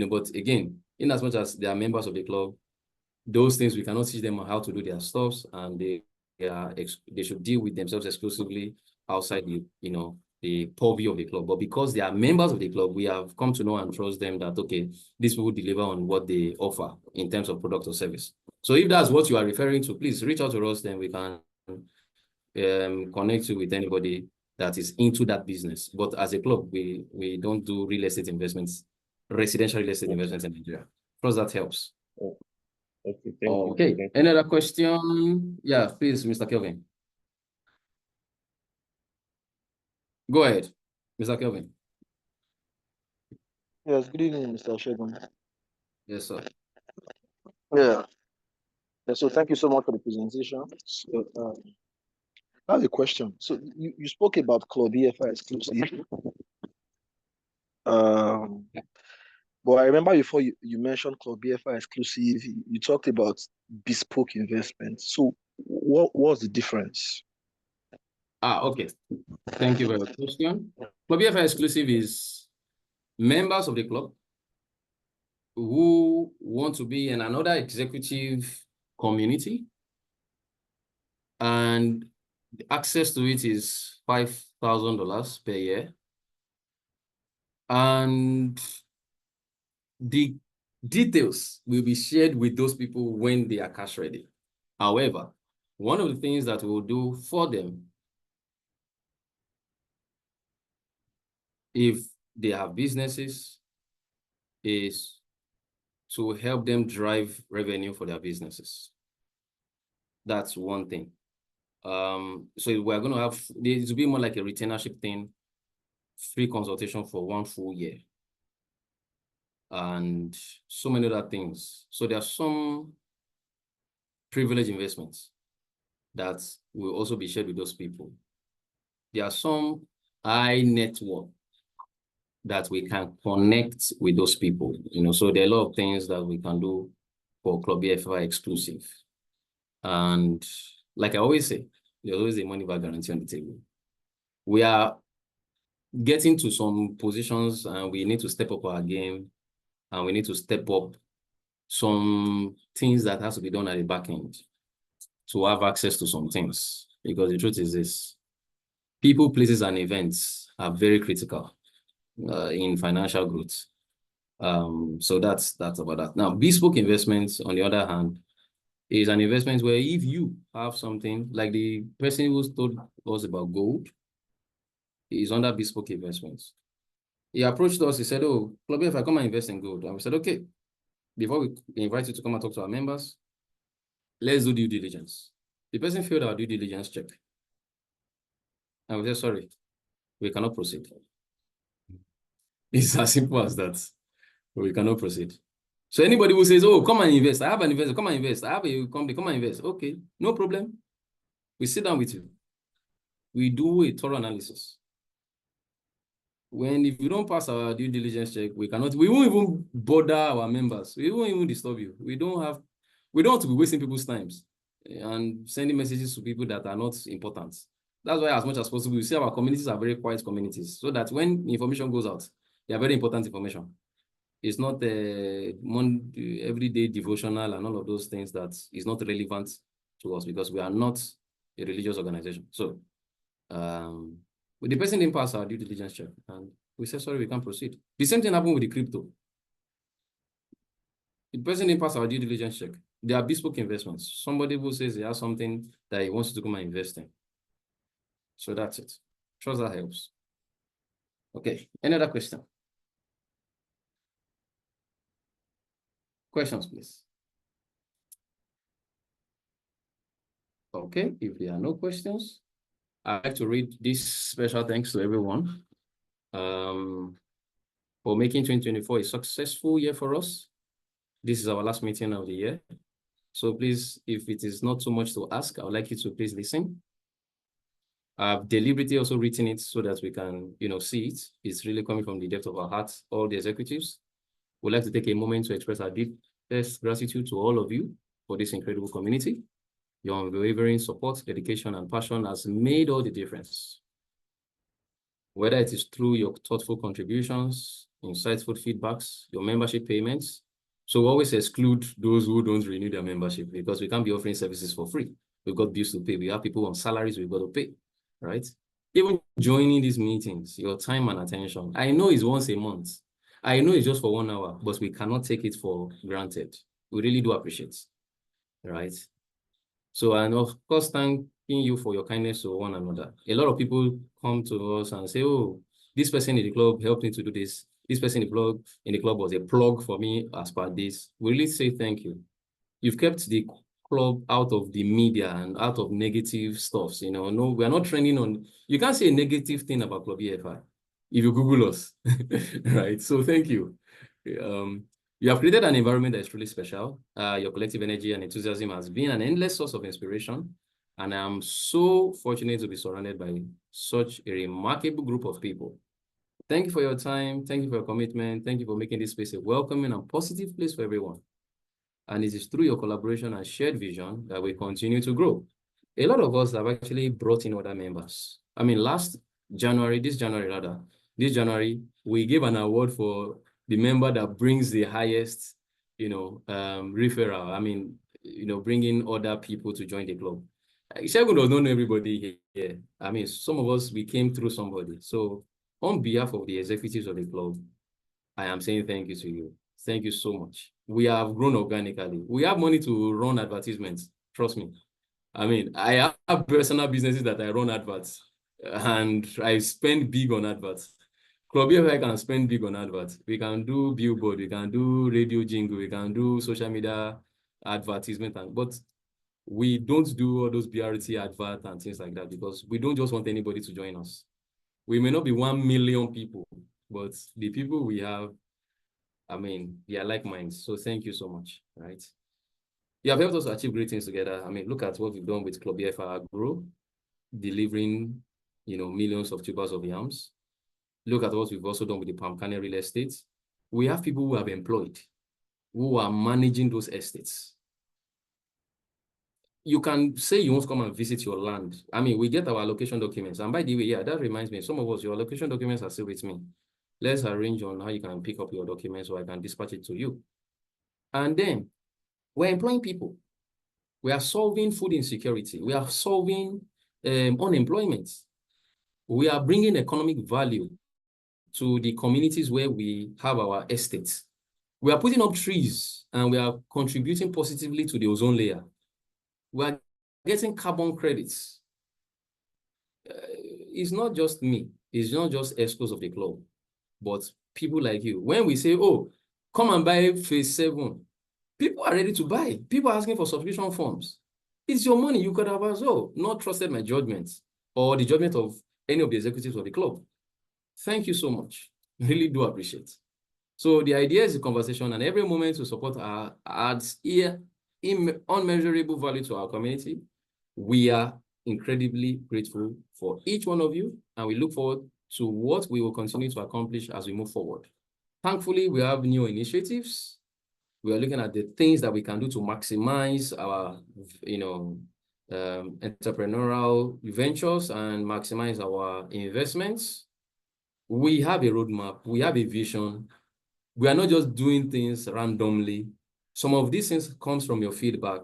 but again, in as much as they are members of the club, those things we cannot teach them how to do their stuffs, and they should deal with themselves exclusively outside the purview of the club. But because they are members of the club, we have come to know and trust them that, okay, this will deliver on what they offer in terms of product or service. So if that's what you are referring to, please reach out to us, then we can connect you with anybody that is into that business. But as a club, we don't do real estate investments, residential real estate investments in Nigeria. Plus, that helps. Okay, thank you. Okay, any other question? Yeah, please, Mr. Kelvin. Go ahead, Mr. Kelvin. Yes, good evening, Mr. Shegun. Yes, sir. Yeah. So thank you so much for the presentation. So, I have a question. So you spoke about Club BFI exclusive. But I remember before you mentioned Club BFI exclusive, you talked about bespoke investments. So what was the difference? Okay. Thank you for your question. Club BFI exclusive is members of the club who want to be in another executive community, and access to it is $5,000 per year. And the details will be shared with those people when they are cash ready. However, one of the things that we'll do for them, if they have businesses, is to help them drive revenue for their businesses. That's one thing. So we're going to have, it will be more like a retainership thing, free consultation for 1 full year, and so many other things. So there are some privileged investments that will also be shared with those people. There are some high network that we can connect with those people, so there are a lot of things that we can do for Club BFI exclusive. And like I always say, there's always a money back guarantee on the table. We are getting to some positions and we need to step up our game, and we need to step up some things that has to be done at the back end to have access to some things. Because the truth is this, people, places, and events are very critical in financial growth. So that's about that. Now, bespoke investments, on the other hand, is an investment where if you have something, like the person who told us about gold, is under bespoke investments. He approached us, he said, "Oh, Club, if I come and invest in gold," and we said, "Okay, before we invite you to come and talk to our members, let's do due diligence." The person filled our due diligence check. And we said, "Sorry, we cannot proceed." It's as simple as that. We cannot proceed. So anybody who says, "Oh, come and invest. I have an investor, come and invest. I have a company, come and invest." Okay, no problem. We sit down with you. We do a thorough analysis. If you don't pass our due diligence check, we won't even bother our members. We won't even disturb you. We don't want to be wasting people's times and sending messages to people that are not important. That's why, as much as possible, you see our communities are very quiet communities, so that when information goes out, they are very important information. It's not everyday devotional and all of those things that is not relevant to us, because we are not a religious organization. So the person didn't pass our due diligence check, and we said, "Sorry, we can't proceed." The same thing happened with the crypto. The person didn't pass our due diligence check. They are bespoke investments. Somebody who says he has something that he wants to come and invest in. So that's it. Trust that helps. Okay, any other question? Questions, please. Okay, if there are no questions, I'd like to read this special thanks to everyone for making 2024 a successful year for us. This is our last meeting of the year. So please, if it is not too much to ask, I would like you to please listen. I've deliberately also written it so that we can, see it. It's really coming from the depth of our hearts, all the executives. We'd like to take a moment to express our deepest gratitude to all of you for this incredible community. Your unwavering support, dedication, and passion has made all the difference. Whether it is through your thoughtful contributions, insightful feedbacks, your membership payments. So we always exclude those who don't renew their membership, because we can't be offering services for free. We've got bills to pay. We have people on salaries we've got to pay, right? Even joining these meetings, your time and attention. I know it's once a month. I know it's just for 1 hour, but we cannot take it for granted. We really do appreciate it, right? So, and of course, thanking you for your kindness to one another. A lot of people come to us and say, "Oh, this person in the club helped me to do this. This person in the club was a plug for me as per this." We really say thank you. You've kept the club out of the media and out of negative stuff. No, we are not trending on. You can't say a negative thing about Club BFI if you Google us, right? So thank you. You have created an environment that is truly special. Your collective energy and enthusiasm has been an endless source of inspiration. And I'm so fortunate to be surrounded by such a remarkable group of people. Thank you for your time. Thank you for your commitment. Thank you for making this space a welcoming and positive place for everyone. And it is through your collaboration and shared vision that we continue to grow. A lot of us have actually brought in other members. I mean, this January, we gave an award for the member that brings the highest, referral. I mean, bringing other people to join the club. Segun does not know everybody here. I mean, some of us, we came through somebody. So on behalf of the executives of the club, I am saying thank you to you. Thank you so much. We have grown organically. We have money to run advertisements. Trust me. I mean, I have personal businesses that I run adverts, and I spend big on adverts. Club BFI can spend big on adverts. We can do billboard, we can do radio jingle, we can do social media advertisement, but we don't do all those BRT advert and things like that, because we don't just want anybody to join us. We may not be 1 million people, but the people we have, I mean, they are like minds. So thank you so much, right? You have helped us achieve great things together. I mean, look at what we've done with Club BFI Agro, delivering, millions of tubers of yams. Look at what we've also done with the palm kernel real estate. We have people who have employed, who are managing those estates. You can say you want to come and visit your land. I mean, we get our allocation documents. And by the way, yeah, that reminds me, some of us, your allocation documents are still with me. Let's arrange on how you can pick up your documents so I can dispatch it to you. And then we're employing people. We are solving food insecurity. We are solving unemployment. We are bringing economic value to the communities where we have our estates. We are putting up trees and we are contributing positively to the ozone layer. We are getting carbon credits. It's not just me. It's not just ESCOs of the club, but people like you. When we say, oh, come and buy phase 7, people are ready to buy. People are asking for subscription forms. It's your money. You could have as well not trusted my judgment or the judgment of any of the executives of the club. Thank you so much. Really do appreciate. So the idea is a conversation, and every moment to support adds unmeasurable value to our community. We are incredibly grateful for each one of you, and we look forward to what we will continue to accomplish as we move forward. Thankfully, we have new initiatives. We are looking at the things that we can do to maximize our, entrepreneurial ventures and maximize our investments. We have a roadmap. We have a vision. We are not just doing things randomly. Some of these things comes from your feedback.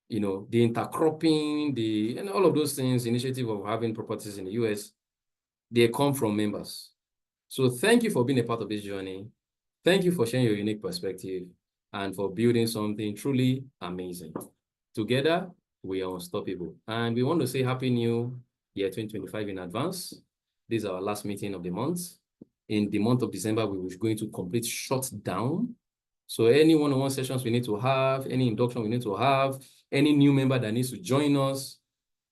The intercropping, and all of those things, initiative of having properties in the US, they come from members. So thank you for being a part of this journey. Thank you for sharing your unique perspective and for building something truly amazing. Together, we are unstoppable. And we want to say Happy New Year 2025 in advance. This is our last meeting of the month. In the month of December, we were going to complete shutdown. So any one-on-one sessions we need to have, any induction we need to have, any new member that needs to join us,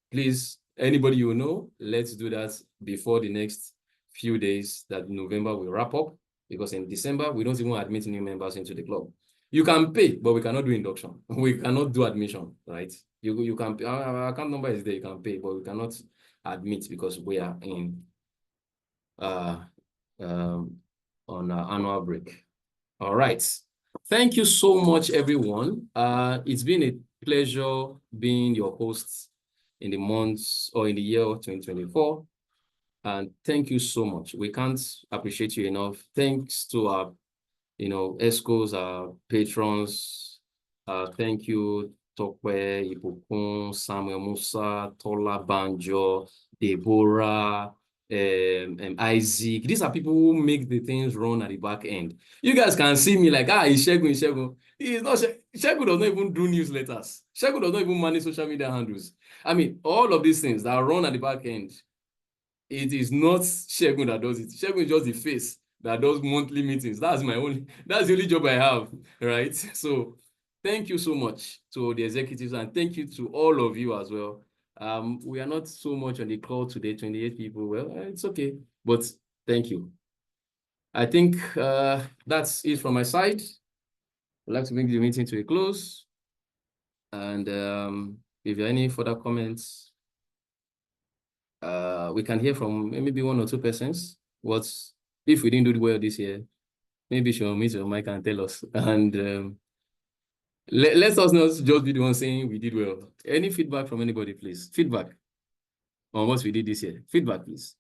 please, anybody you know, let's do that before the next few days that November will wrap up, because in December, we don't even admit new members into the club. You can pay, but we cannot do induction. We cannot do admission, right? You can pay, our account number is there, you can pay, but we cannot admit because we are in on our annual break. All right. Thank you so much, everyone. It's been a pleasure being your host in the months or in the year of 2024. And thank you so much. We can't appreciate you enough. Thanks to our, ESCOs, our patrons. Thank you, Tokwe, Ipokun, Samuel Musa, Tola Banjo, Deborah, Isaac. These are people who make the things run at the back end. You guys can see me like, it's Segun. He's not Segun does not even do newsletters. Segun does not even manage social media handles. I mean, all of these things that are run at the back end, it is not Segun that does it. Segun is just the face that does monthly meetings. That's the only job I have, right? So thank you so much to the executives, and thank you to all of you as well. We are not so much on the call today, 28 people. Well, it's okay, but thank you. I think that's it from my side. I'd like to bring the meeting to a close. And if there are any further comments, we can hear from maybe 1 or 2 persons. If we didn't do well this year, maybe she'll meet your mic and tell us. And let us not just be the one saying we did well. Any feedback from anybody, please? Feedback on what we did this year. Feedback, please.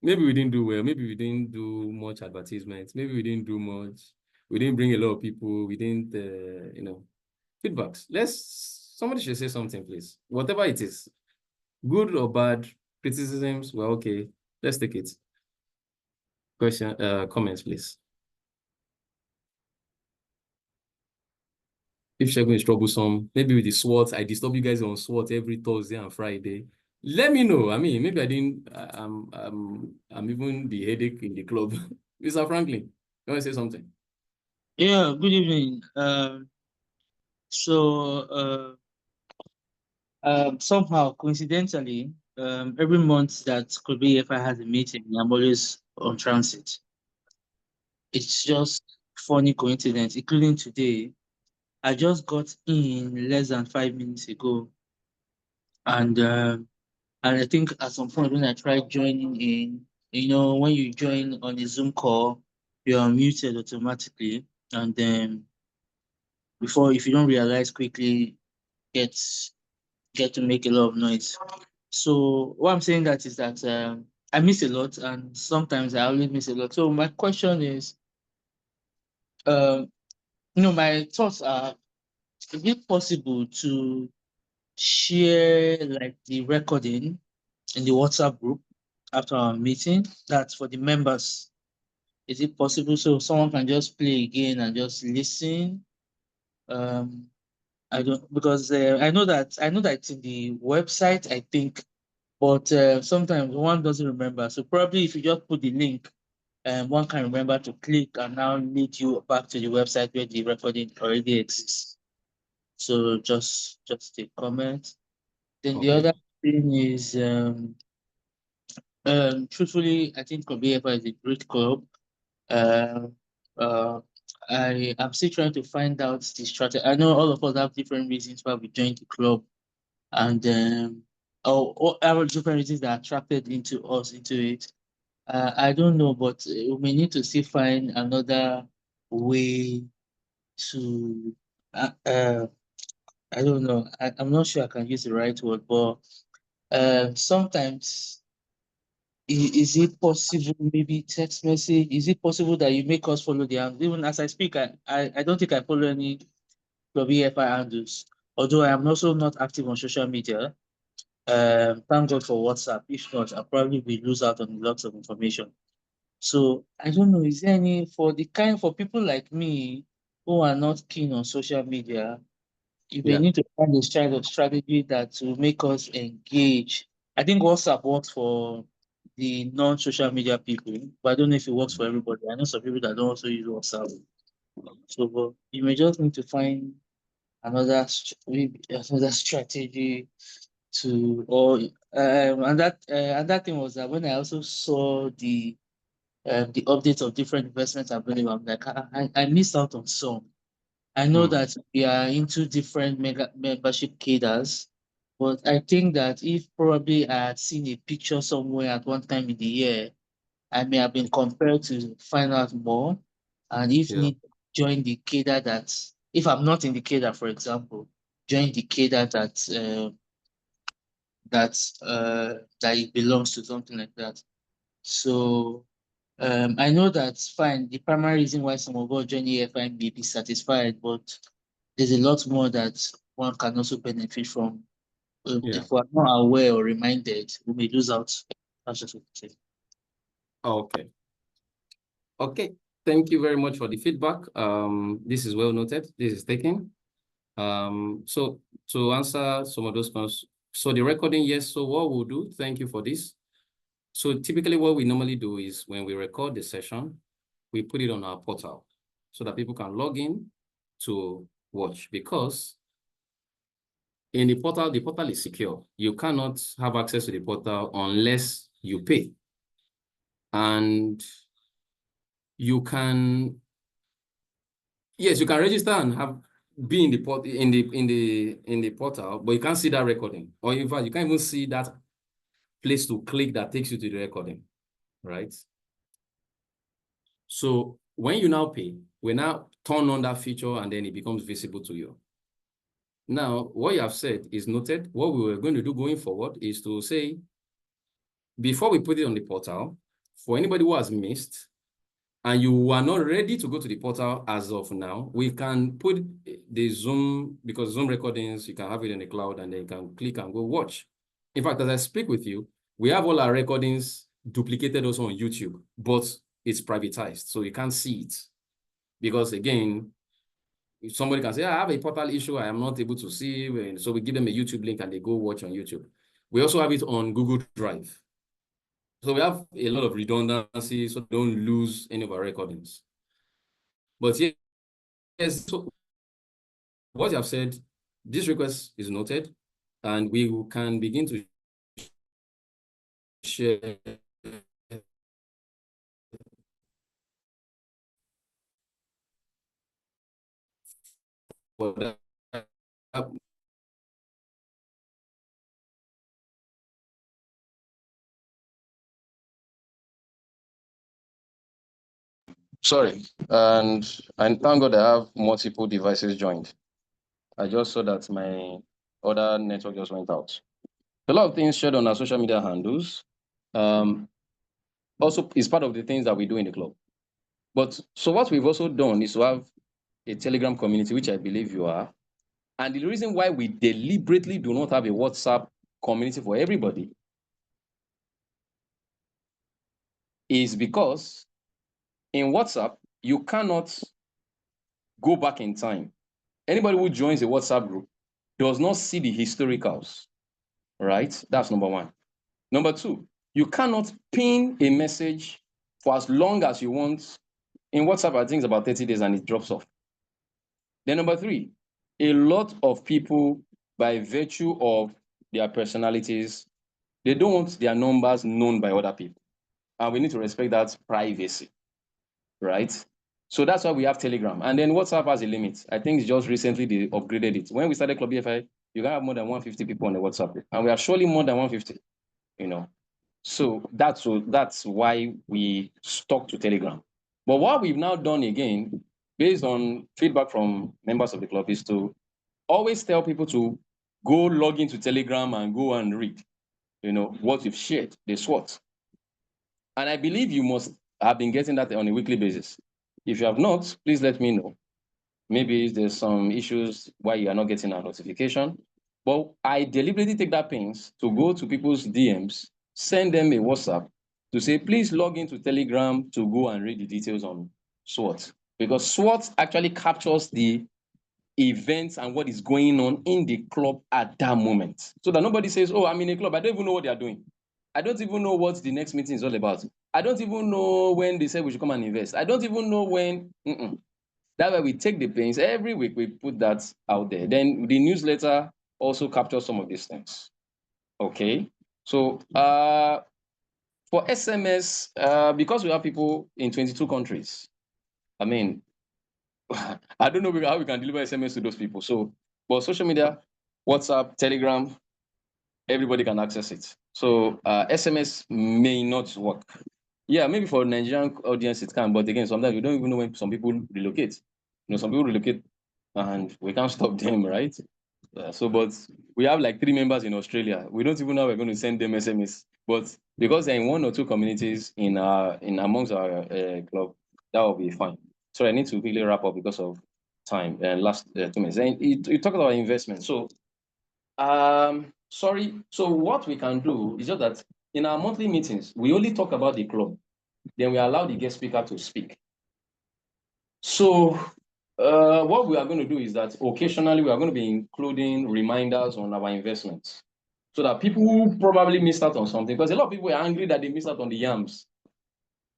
Maybe we didn't do well. Maybe we didn't do much advertisement. Maybe we didn't do much. We didn't bring a lot of people. We didn't, feedbacks. Somebody should say something, please. Whatever it is, good or bad, criticisms, well, okay. Let's take it. Comments, please. If Segun is troublesome, maybe with the SWOT, I disturb you guys on SWOT every Thursday and Friday. Let me know. I mean, maybe I didn't. I'm even the headache in the club. Mr. Franklin, you want to say something? Yeah. Good evening. Somehow, coincidentally, every month that Club BFI has a meeting, I'm always on transit. It's just funny coincidence, including today. I just got in less than 5 minutes ago, and I think at some point when I tried joining in, when you join on a Zoom call, you're muted automatically, and then before, if you don't realize quickly, gets get to make a lot of noise. So what I'm saying that is that I miss a lot, and sometimes I always miss a lot. So my question is, my thoughts are: is it possible to share like the recording in the WhatsApp group after our meeting? That's for the members. Is it possible so someone can just play again and just listen? I don't, because I know that it's in the website, I think, but sometimes one doesn't remember. So probably if you just put the link, one can remember to click and now lead you back to the website where the recording already exists. So just a comment. Then the Okay. other thing is, truthfully, I think Kobe Ever is a great club. Uh, uh, I am still trying to find out the strategy. I know all of us have different reasons why we joined the club, and or our different reasons that attracted into it. I don't know, but we may need to still find another way to. I don't know. I'm not sure I can use the right word, but sometimes is it possible, maybe text message? Is it possible that you make us follow the handles? Even as I speak, I don't think I follow any WFI handles, although I am also not active on social media. Thank God for WhatsApp. If not, I probably will lose out on lots of information. So I don't know, is there any for people like me who are not keen on social media, you may Yeah. need to find a kind of strategy that will make us engage. I think WhatsApp works for the non-social media people, but I don't know if it works for everybody. I know some people that don't also use WhatsApp. So but you may just need to find maybe another strategy to or and that thing was that when I also saw the updates of different investments available, I'm like, I missed out on some. I know Mm. that we are into different mega membership cadres, but I think that if probably I had seen a picture somewhere at one time in the year, I may have been compelled to find out more, and if Yeah. need, join the cadre that, if I'm not in the cadre, for example, join the cadre that it belongs to, something like that. So I know that's fine. The primary reason why some of us join EFI may be satisfied, but there's a lot more that one can also benefit from. Yeah. If we're not aware or reminded, we may lose out. That's just what I'm saying. Okay. Okay. Thank you very much for the feedback. This is well noted. This is taken. So to answer some of those questions, so the recording, yes. So what we'll do, thank you for this. So typically what we normally do is when we record the session, we put it on our portal so that people can log in to watch, because in the portal is secure. You cannot have access to the portal unless you pay. And you can, yes, you can register and be in the portal, but you can't see that recording. Or in fact, you can't even see that place to click that takes you to the recording, right? So when you now pay, we now turn on that feature and then it becomes visible to you. Now, what you have said is noted. What we were going to do going forward is to say, before we put it on the portal, for anybody who has missed, and you are not ready to go to the portal as of now, we can put the Zoom, because Zoom recordings, you can have it in the cloud and then you can click and go watch. In fact, as I speak with you, we have all our recordings duplicated also on YouTube, but it's privatized, so you can't see it. Because again, if somebody can say, I have a portal issue, I am not able to see, so we give them a YouTube link and they go watch on YouTube. We also have it on Google Drive. So we have a lot of redundancy, so don't lose any of our recordings. But yes, so what you have said, this request is noted, and we can begin to share that. Sorry, and thank God I have multiple devices joined. I just saw that my other network just went out. A lot of things shared on our social media handles. Also, is part of the things that we do in the club. But so what we've also done is to have a Telegram community, which I believe you are. And the reason why we deliberately do not have a WhatsApp community for everybody is because in WhatsApp, you cannot go back in time. Anybody who joins a WhatsApp group does not see the historicals, right? That's number one. Number two, you cannot pin a message for as long as you want. In WhatsApp, I think it's about 30 days and it drops off. Then number three, a lot of people, by virtue of their personalities, they don't want their numbers known by other people. And we need to respect that privacy, right? So that's why we have Telegram. And then WhatsApp has a limit. I think it's just recently they upgraded it. When we started Club BFI, you can have more than 150 people on the WhatsApp group. And we are surely more than 150, you know. So that's why we stuck to Telegram. But what we've now done again, based on feedback from members of the club, is to always tell people to go log into Telegram and go and read, you know, what we've shared, the SWOT. And I believe you must have been getting that on a weekly basis. If you have not, please let me know. Maybe there's some issues why you are not getting a notification. But I deliberately take that pains to go to people's DMs, send them a WhatsApp to say, please log into Telegram to go and read the details on SWOT. Because SWOT actually captures the events and what is going on in the club at that moment. So that nobody says, oh, I'm in a club, I don't even know what they are doing. I don't even know what the next meeting is all about. I don't even know when they said we should come and invest. I don't even know when. That way we take the pains. Every week we put that out there. Then the newsletter also captures some of these things. Okay. So for SMS, because we have people in 22 countries, I mean, I don't know how we can deliver SMS to those people. So, but social media, WhatsApp, Telegram, everybody can access it. So SMS may not work. Yeah, maybe for Nigerian audience it can, but again, sometimes we don't even know when some people relocate. You know, some people relocate and we can't stop them, right? But we have like 3 members in Australia. We don't even know how we're going to send them SMS. But because they're in 1 or 2 communities in amongst our club, that will be fine. So I need to really wrap up because of time. And last 2 minutes. And you talked about investment. So sorry. So what we can do is just that in our monthly meetings, we only talk about the club. Then we allow the guest speaker to speak. So what we are going to do is that occasionally we are going to be including reminders on our investments so that people who probably missed out on something, because a lot of people are angry that they missed out on the yams.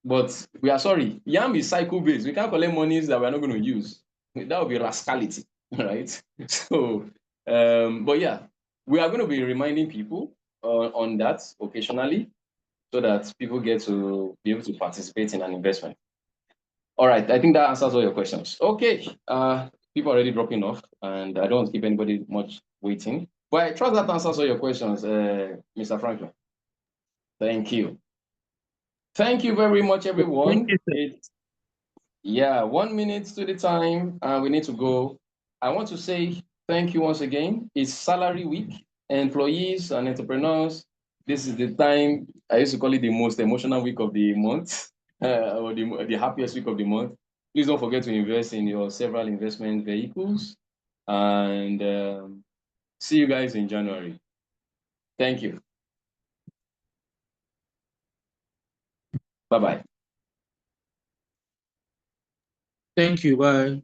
But we are sorry, yam is cycle-based. We can't collect monies that we're not going to use. That would be rascality, right? So, but yeah, we are going to be reminding people on that occasionally so that people get to be able to participate in an investment. All right, I think that answers all your questions. Okay, people are already dropping off, and I don't want to keep anybody much waiting. But I trust that answers all your questions, Mr. Franklin. Thank you. Thank you very much, everyone. Yeah, 1 minute to the time, and we need to go. I want to say thank you once again. It's salary week. Employees and entrepreneurs, this is the time, I used to call it the most emotional week of the month, or the happiest week of the month. Please don't forget to invest in your several investment vehicles, and see you guys in January. Thank you. Bye-bye. Thank you. Bye.